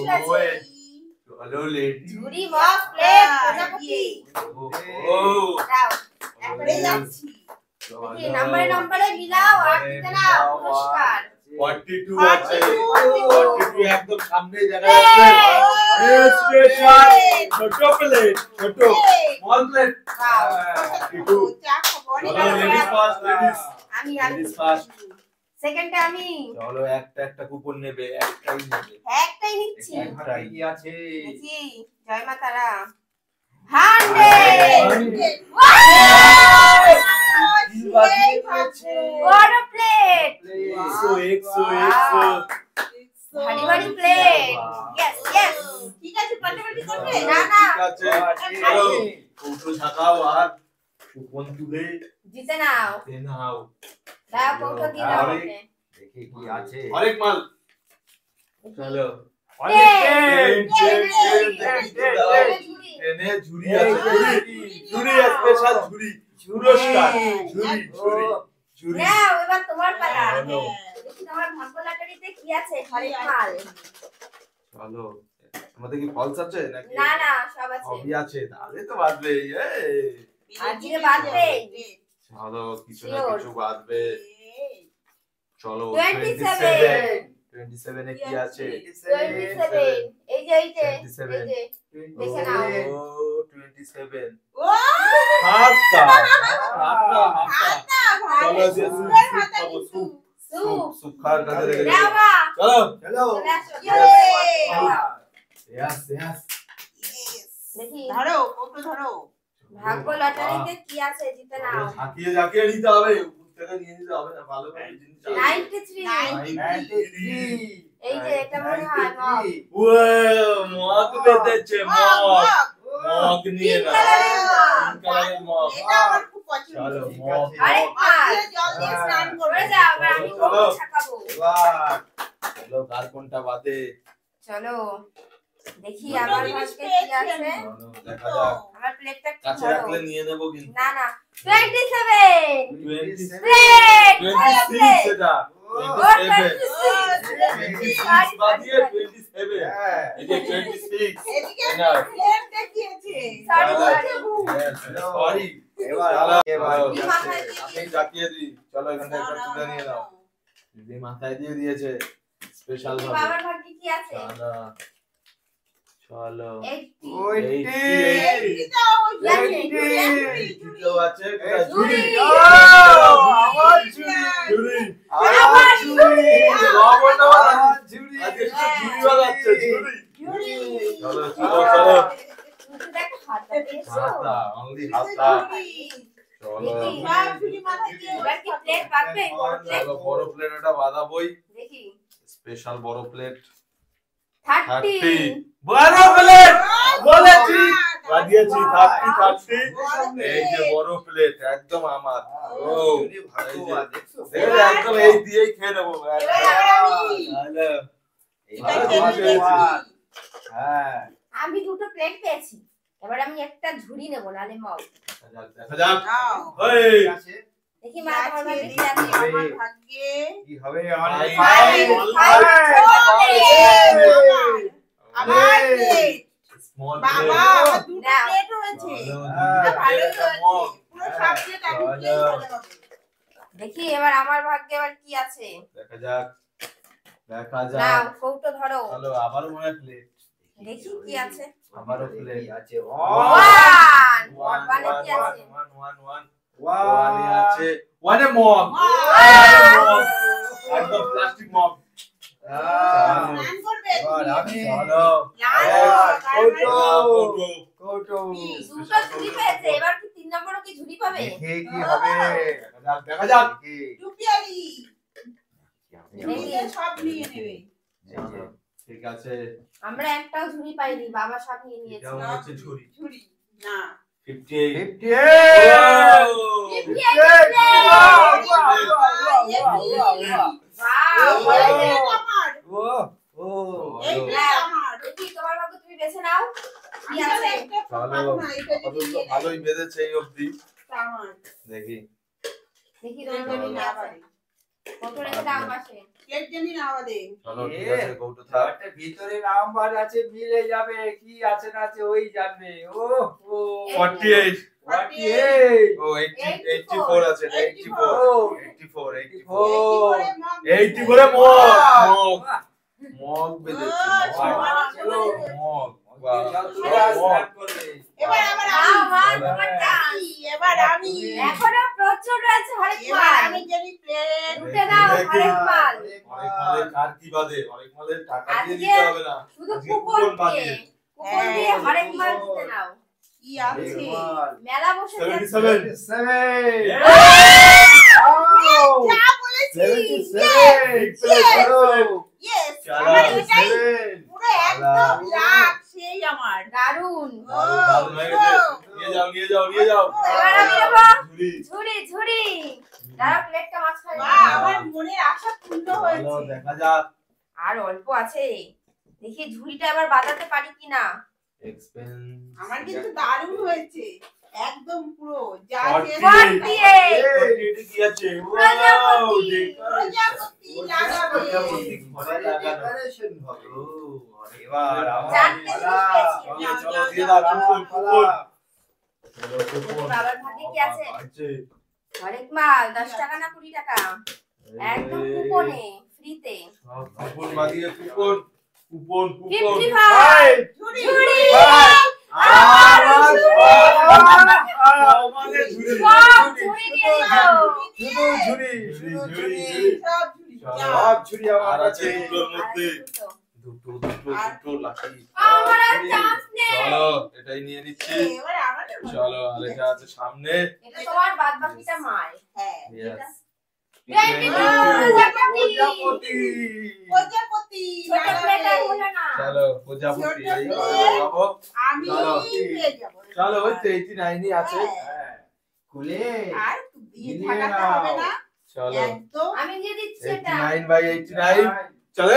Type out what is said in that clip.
ঠিক আছে চলো লেডি ঝুড়ি মগ প্লেট প্রজাপতি ও দাও একবারে যাচ্ছি দেখি নম্বরে মিলাও আর দিতে নাও পুরস্কার 42 আছে 42 একদম সামনে জায়গা আছে স্পেশাল ছোট প্লেট ছোট স্মল প্লেট 42 চলো লেডিস ফার্স্ট আমি লেডিস ফার্স্ট সেকেন্ডে আমি চলো একটা কুপন নেবে একটাই নিচ্ছি একটাই কি আছে দেখি জয় মা তারা 100 বড় প্লেট 100 ভারী ভারী প্লেট यस यस ঠিক আছে পাল্টাপাল্টি করবে না না ঠিক আছে চলো কৌটো ঝাঁকাও আর কুপন তুলে জিতে নাও দাও কৌটো দিয়ে দাও আমাকে দেখি কি আছে অনেক মাল চলো ট্রেনে ঝুড়ি আছে ঝুড়ি স্পেশাল ঝুড়ি পুরস্কার ঝুড়ি নাও এবার তোমার পালা দেখি তোমার ভাগ্য লটারিতে কি আছে হরেক মাল চলো আমাদের কি ফলস আছে নাকি না না সব আছে সবই আছে তাহলে তো বাঁধবে আজকে বাঁধবে চলো কিছু না কিছু বাঁধবে চলো 27 এ কি আছে 27 এই যে দেখে নাও 27 হাতটা চলো সুপ খাওয়ার কাছে লেগে চলো Yes. দেখি ধরো কত ধরো ভাগ্য লটারিতে কি আছে জিতে নাও ঝাঁকিয়ে নিতে হবে উপর থেকে নিয়ে নিতে হবে না ভালো করে জিনিস 93 এই যে এটা মনে হয় মগ মগ বেঁধেছে মগ নিয়ে না কালারের মগ এটা আমার খুব পছন্দ চলো মগ আরে জল দিয়ে স্নান করে যাও এবার আমি কৌটো ছাকাবো চলো কার কোনটা বাদে চলো দেখি আমার ভাগ্যে কি আছে চলো দেখা যাক আমার প্লেটটা কাছে রাখলে নিয়ে নেব কিন্তু না না 27 26 প্লেট 26 এটা 26 বাদিয়ে 27 এই যে 26 এদিকে না প্লেট দেখিয়েছে সরি এবার আপনি জাকিয়ে দিই চলো এখান থেকে একটা তুলে নিয়ে নাও দিদি মাথায় দিয়ে দিয়েছে স্পেশাল ভাবে বাবার ভাগ্যে কি আছে চলো 80 আছে ঝুড়ি আমার ঝুড়ি আমার ঝুড়ি আজকে ঝুড়ি বাজাচ্ছে ঝুড়ি চলো চলো চলো দেখো হাতটা দিয়েছো হাতটা চলো এবার কি প্লেট বাঁধবে বড় প্লেট চলো বড় প্লেট এটা বাঁধাবই দেখি স্পেশাল বড় প্লেট 30 বড় প্লেট বলেছি বাদিয়েছি 30 এই যে বড় প্লেট একদম আমার ও দেখো একদম এই দিয়েই খেয়ে নেবো হ্যাঁ আমি দুটো প্লেট পেয়েছি এবার আমি একটা ঝুড়ি নেব নালে মগ দেখা যাক এই দেখি মা তোমার ভাগ্যে কি আছে আমার ভাগ্যে কি হবে আমার আমার প্লেট স্মল বাবা আমার দুটো প্লেট হয়েছে ভালো হয়েছে পুরো সাবজেক্ট আমি প্লেট ভালো হবে দেখি এবার আমার ভাগ্যে এবার কি আছে দেখা যাক দেখা নাও যাক কৌটো ধরো চলো আবারও মনে প্লেট দেখি কি আছে আবারও প্লেট আছে ওয়ান ওয়ানে কি আছে ওয়ানে আছে ওয়ানে মগ একদম প্লাস্টিক মগ স্নান করবে আমি চলো কৌটো দুটো ঝুড়ি পেয়েছে এবার কি 3 নম্বরও কি ঝুড়ি পাবে দেখে কি হবে দেখা যাক টুপিয়ালি দেখি সব নিয়ে নেবে ঠিক আছে আমরা একটাও ঝুড়ি পাইনি বাবা সব নিয়ে নিয়েছে এটা হচ্ছে ঝুড়ি ঝুড়ি না 58 তুমি বেছে নাও কি আছে ভালোই বেঁধেছে এই অবধি দেখি দেখি তোমার না পারে কত রেখে দাও পাশে। প্লেট জানি না আমাদের। চলো ঠিক আছে কৌটো থাক। একটা ভিতরে নাম্বার আছে মিলে যাবে কি আছে না আছে ওই জানবে। ও 48 ও 84 আছে 84 84 মগ বেঁধেছে মগ এবার আবার এবার আমি এখনো প্রচুর রয়েছে হরেক এবার মাল। আমি জানি প্লেট লুটে দাও হরেক মাল। অনেক মালের কার কি বাদে অনেক মালের টাকা দিয়ে আজকে দিতে হবে না শুধু আজকে কুপন কুপন দিয়ে বাদিয়ে। কুপন দিয়ে হরেক মাল দিতে নাও। কি আছে মেলা বসে 77 যা বলেছি ইয়েস চলো, আমার এটাই পুরো একদম লাখ সেই আমার দারুন। দারুণ হয়ে গেছে। নিয়ে যাও এবার আমি নেবো ঝুড়ি। ঝুড়ি দাঁড়াও প্লেটটা মাঝখানে বাহ আমার মনের আশা পূর্ণ চলো, হয়েছে দেখা যাক আর অল্প আছে, দেখি ঝুড়িটা এবার বাজাতে পারি কিনা। এক্সপেন্স আমার কিন্তু দারুণ হয়েছে একদম পুরো যা 48 এটা কি আছে প্রজাপতি। প্রজাপতি লাগাবে এবার চারটে জিনিস পেয়েছি। চলো দিয়ে দাও কুপন বাবার ভাগে কি আছে? হরেক মাল 10 টাকা না 20 টাকা একদম কুপনে ফ্রিতে। কুপন বাদিয়ে কুপন 55 ঝুড়ি ঝুড়ি আমাদের ঝুড়ি সব ঝুড়ি দিয়ে দিও। সব ঝুড়ি সব যা আর আছে দুটোর মধ্যে দুটো লাঠি আমার আর চান্স নেই। চলো এটাই নিয়ে নিচ্ছি এবারে আমাদের চলো আর এটা আছে সামনে এটা তোমার বাদ বাকিটা মার। হ্যাঁ Yes. প্রজাপতি ছোট প্লেট আর হলো না। চলো প্রজাপতি ছোট এই প্লেট। খাবো। আমি চলো। পেয়ে যাবো চলো ওই তো 89 আছে খুলে আর দিয়ে থাকাতে হবে না চলো একদম আমি দিয়ে দিচ্ছি এটা। 89/89 চলো